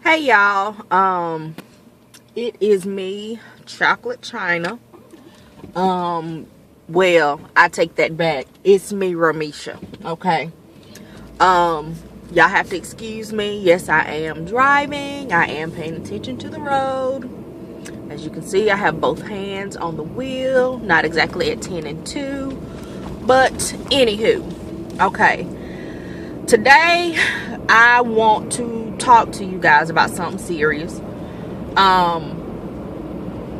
Hey y'all, it is me, Chocolate China. Well, I take that back. It's me, Ramisha. Okay. Y'all have to excuse me. Yes, I am driving. I am paying attention to the road. As you can see, I have both hands on the wheel. Not exactly at 10 and 2. But anywho, okay. Today, I want to talk to you guys about something serious.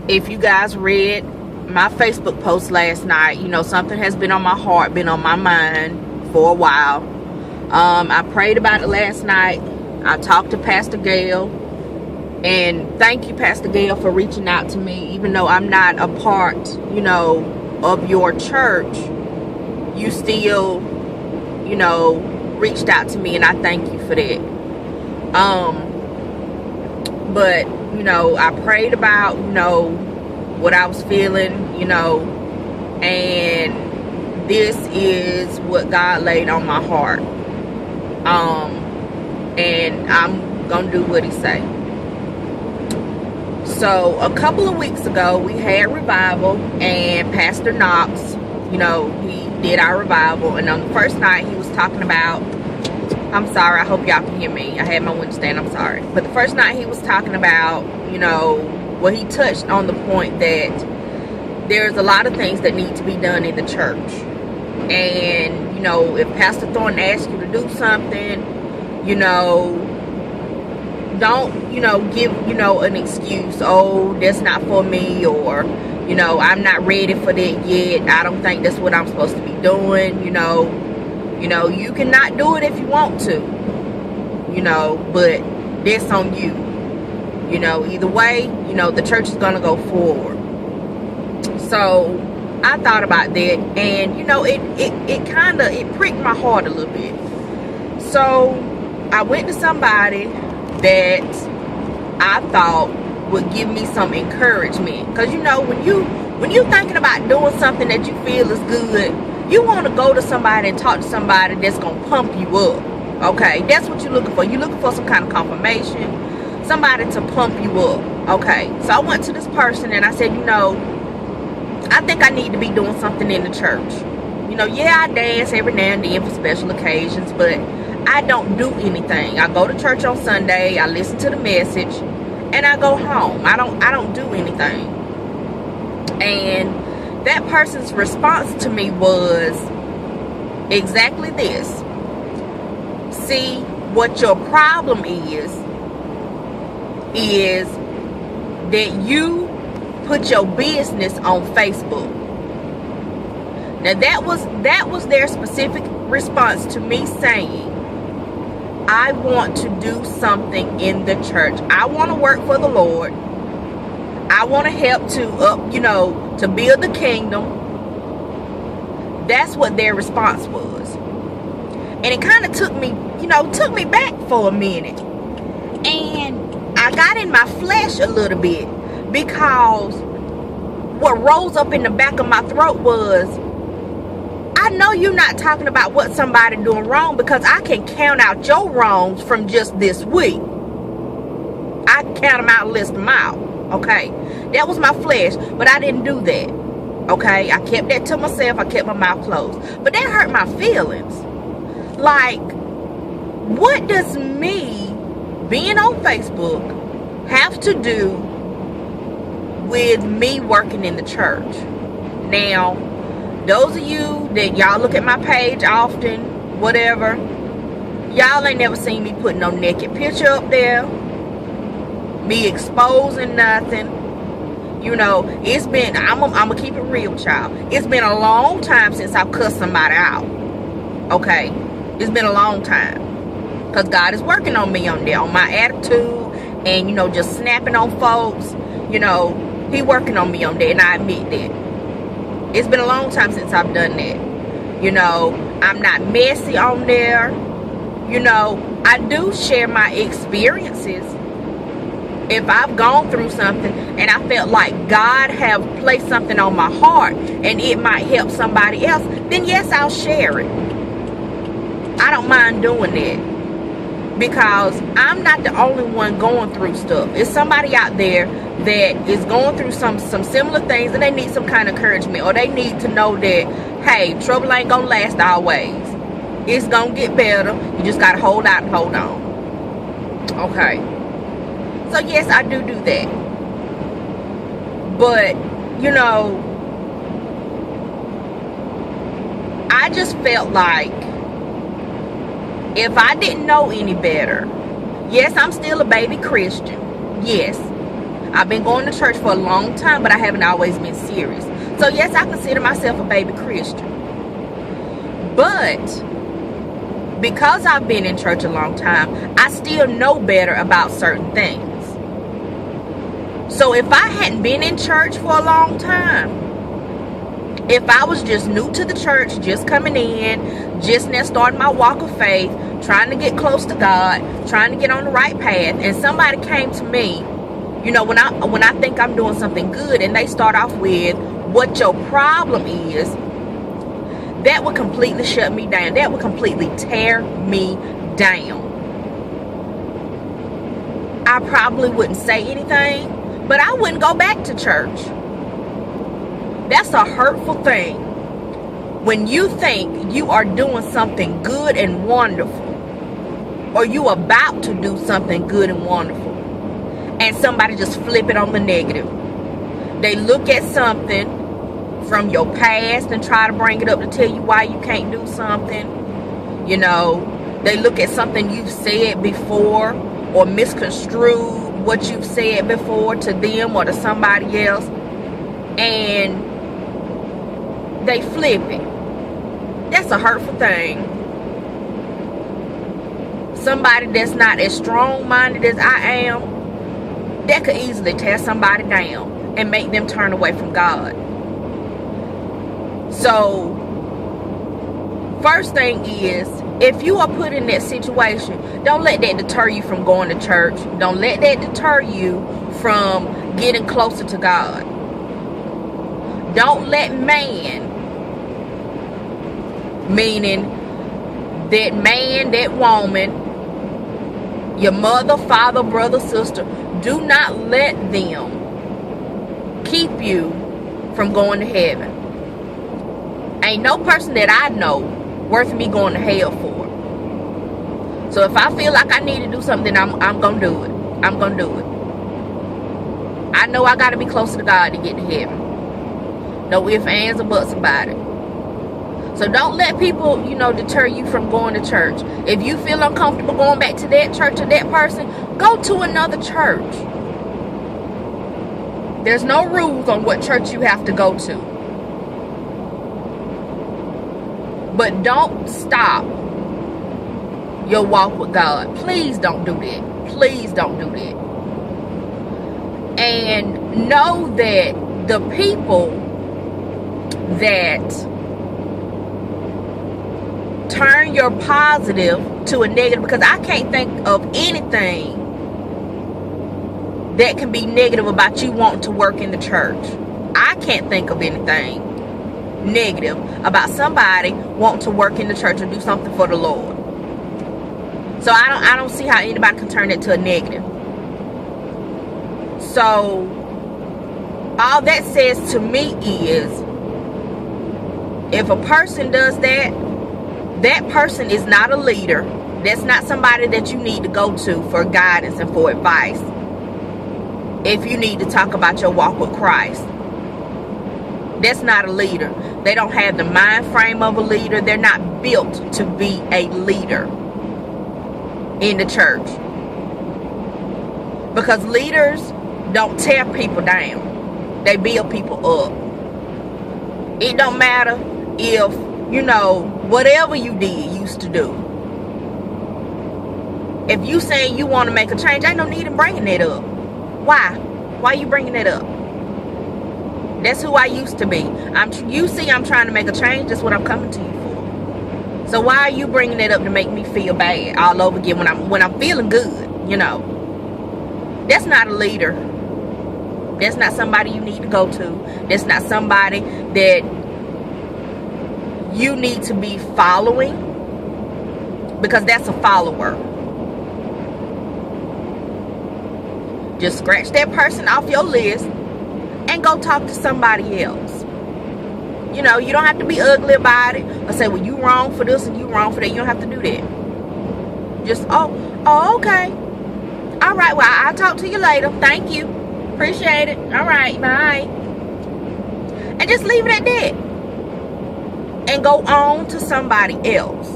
If you guys read my Facebook post last night, you know something has been on my heart, been on my mind for a while. I prayed about it last night. I talked to Pastor Gail, and thank you, Pastor Gail, for reaching out to me. Even though I'm not a part, of your church, you still, reached out to me, and I thank you for that. But I prayed about what I was feeling, and this is what God laid on my heart. And I'm gonna do what he say. So a couple of weeks ago we had revival, and Pastor Knox, he did our revival, and on the first night he was talking about, I'm sorry, I hope y'all can hear me. I had my window stand, I'm sorry. But the first night he was talking about, he touched on the point that there's a lot of things that need to be done in the church. And, if Pastor Thornton asks you to do something, don't, give, an excuse. Oh, that's not for me, or, I'm not ready for that yet. I don't think that's what I'm supposed to be doing, you cannot do it if you want to, but that's on you. Either way, the church is gonna go forward. So I thought about that, and it pricked my heart a little bit. So I went to somebody that I thought would give me some encouragement, because when you thinking about doing something that you feel is good, you want to go to somebody and talk to somebody that's going to pump you up. Okay, that's what you're looking for. You're looking for some kind of confirmation, somebody to pump you up. Okay, so I went to this person and I said, I think I need to be doing something in the church. Yeah, I dance every now and then for special occasions, but I don't do anything. I go to church on Sunday, I listen to the message, and I go home. I don't do anything. And that person's response to me was exactly this. See, what your problem is that you put your business on Facebook. Now that was their specific response to me saying, I want to do something in the church. I want to work for the Lord. I want to help to build the kingdom. That's what their response was. And it kind of took me back for a minute. And I got in my flesh a little bit, because what rose up in the back of my throat was, I know you're not talking about what somebody doing wrong, because I can count out your wrongs from just this week. I can count them out and list them out. Okay, that was my flesh, but I didn't do that. Okay, I kept that to myself. I kept my mouth closed, but that hurt my feelings. Like, what does me being on Facebook have to do with me working in the church? Now, those of you that y'all look at my page often, whatever, y'all ain't never seen me put no naked picture up there, me exposing nothing. It's been, I'm gonna keep it real, child. It's been a long time since I've cussed somebody out. Okay, it's been a long time, because God is working on me on there, on my attitude, and just snapping on folks. He working on me on that, and I admit that. It's been a long time since I've done that. I'm not messy on there. I do share my experiences. If I've gone through something and I felt like God have placed something on my heart and it might help somebody else, then yes, I'll share it. I don't mind doing that. because I'm not the only one going through stuff. It's somebody out there that is going through some similar things, and they need some kind of encouragement, or they need to know that, hey, trouble ain't gonna last always. It's gonna get better. You just gotta hold out and hold on. Okay. So yes, I do that. But, you know, I just felt like if I didn't know any better, yes, I'm still a baby Christian. Yes, I've been going to church for a long time, but I haven't always been serious. So yes, I consider myself a baby Christian. But because I've been in church a long time, I still know better about certain things. So if I hadn't been in church for a long time, if I was just new to the church, just coming in, just now starting my walk of faith, trying to get close to God, trying to get on the right path, and somebody came to me, you know, when I think I'm doing something good, and they start off with what your problem is, that would completely shut me down. That would completely tear me down. I probably wouldn't say anything, but I wouldn't go back to church. That's a hurtful thing. When you think you are doing something good and wonderful, or you about to do something good and wonderful, and somebody just flip it on the negative. They look at something from your past and try to bring it up to tell you why you can't do something. You know, they look at something you've said before, or misconstrue what you've said before to them or to somebody else, and they flip it. That's a hurtful thing. Somebody that's not as strong-minded as I am, that could easily tear somebody down and make them turn away from God. So, first thing is, if you are put in that situation, don't let that deter you from going to church. Don't let that deter you from getting closer to God. Don't let man, meaning that man, that woman, your mother, father, brother, sister, do not let them keep you from going to heaven. Ain't no person that I know worth me going to hell for. So if I feel like I need to do something, I'm going to do it. I'm going to do it. I know I got to be closer to God to get to heaven. No ifs, ands, or buts about it. So don't let people, you know, deter you from going to church. If you feel uncomfortable going back to that church or that person, go to another church. There's no rules on what church you have to go to. But don't stop your walk with God. Please don't do that. Please don't do that. And know that the people that turn your positive to a negative, because I can't think of anything that can be negative about you wanting to work in the church. I can't think of anything negative about somebody wanting to work in the church or do something for the Lord. So I don't see how anybody can turn it to a negative. So all that says to me is, if a person does that, that person is not a leader. That's not somebody that you need to go to for guidance and for advice. If you need to talk about your walk with Christ, that's not a leader. They don't have the mind frame of a leader. They're not built to be a leader in the church. Because leaders don't tear people down. They build people up. It don't matter if, you know, whatever you used to do. If you saying you want to make a change, ain't no need in bringing it up. Why? Why are you bringing it up? That's who I used to be. You see I'm trying to make a change. That's what I'm coming to you for. So why are you bringing it up to make me feel bad all over again when I'm feeling good, you know? That's not a leader. That's not somebody you need to go to. That's not somebody that you need to be following, because that's a follower. Just scratch that person off your list and go talk to somebody else. You know, you don't have to be ugly about it or say, well, you wrong for this and you wrong for that. You don't have to do that. Just, oh, okay. All right, well, I'll talk to you later. Thank you. Appreciate it. All right, bye. And just leave it at that. And go on to somebody else.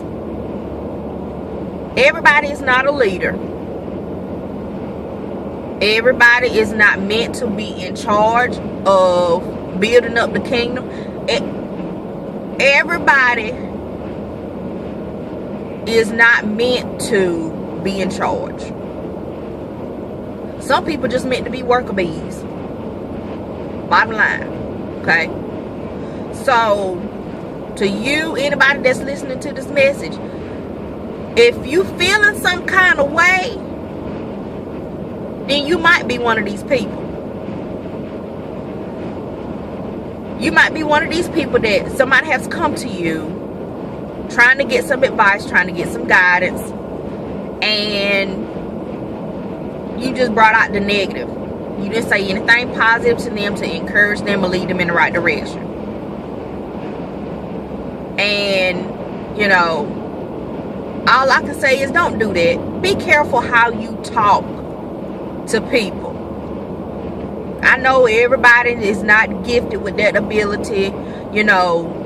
Everybody is not a leader. Everybody is not meant to be in charge of building up the kingdom. Everybody is not meant to be in charge. Some people just meant to be worker bees. Bottom line. Okay? So, to you, anybody that's listening to this message, if you feeling some kind of way, then you might be one of these people. You might be one of these people that somebody has come to you trying to get some advice, trying to get some guidance, and you just brought out the negative. You didn't say anything positive to them to encourage them or lead them in the right direction. And, you know, all I can say is don't do that. Be careful how you talk to people. I know everybody is not gifted with that ability, you know,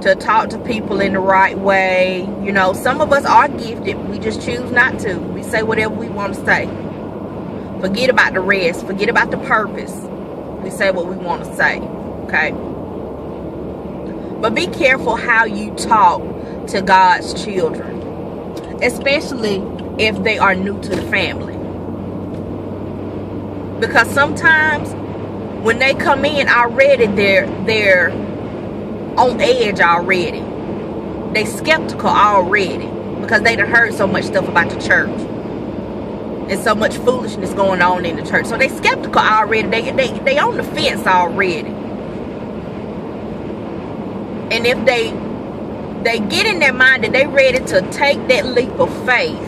to talk to people in the right way. You know, some of us are gifted. We just choose not to. We say whatever we want to say. Forget about the rest. Forget about the purpose. We say what we want to say. Okay? But be careful how you talk to God's children. Especially if they are new to the family. Because sometimes when they come in already, they're on edge already. They skeptical already. Because they done heard so much stuff about the church. And so much foolishness going on in the church. So they skeptical already. They on the fence already. And if they get in their mind that they ready to take that leap of faith,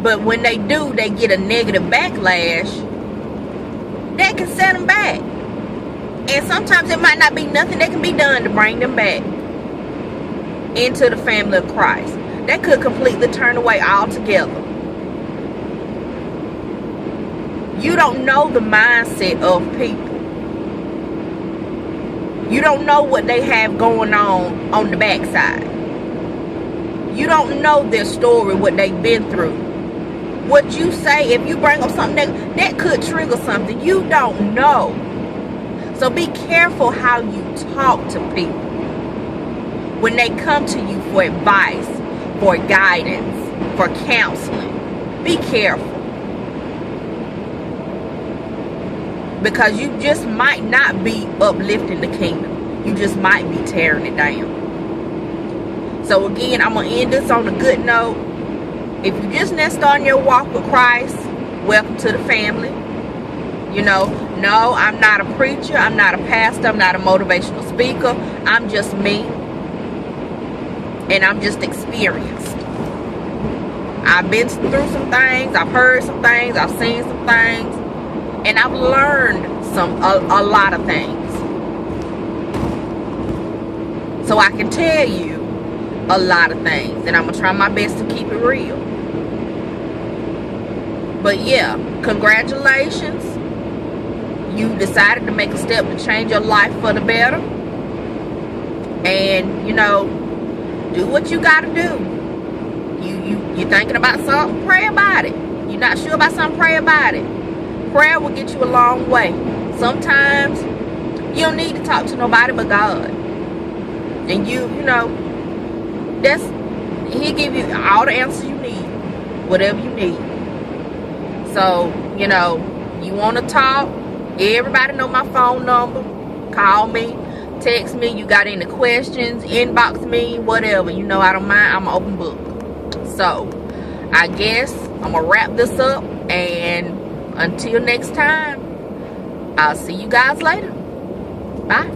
but when they do, they get a negative backlash, that can set them back. And sometimes it might not be nothing that can be done to bring them back into the family of Christ. That could completely turn away altogether. You don't know the mindset of people. You don't know what they have going on the backside. You don't know their story, what they've been through. What you say, if you bring up something that could trigger something, you don't know. So be careful how you talk to people when they come to you for advice, for guidance, for counseling. Be careful. Because you just might not be uplifting the kingdom. You just might be tearing it down. So again, I'm going to end this on a good note. If you just now starting your walk with Christ, welcome to the family. You know, no, I'm not a preacher. I'm not a pastor. I'm not a motivational speaker. I'm just me. And I'm just experienced. I've been through some things. I've heard some things. I've seen some things. And I've learned a lot of things. So I can tell you a lot of things. And I'm going to try my best to keep it real. But yeah, congratulations. You decided to make a step to change your life for the better. And, you know, do what you got to do. You're thinking about something, pray about it. You're not sure about something, pray about it. Prayer will get you a long way. Sometimes you don't need to talk to nobody but God. And you know, He'll give you all the answers you need. Whatever you need. So, you know, you want to talk, everybody know my phone number. Call me, text me, you got any questions, inbox me, whatever. You know, I don't mind, I'm an open book. So, I guess I'm going to wrap this up. And until next time, I'll see you guys later. Bye.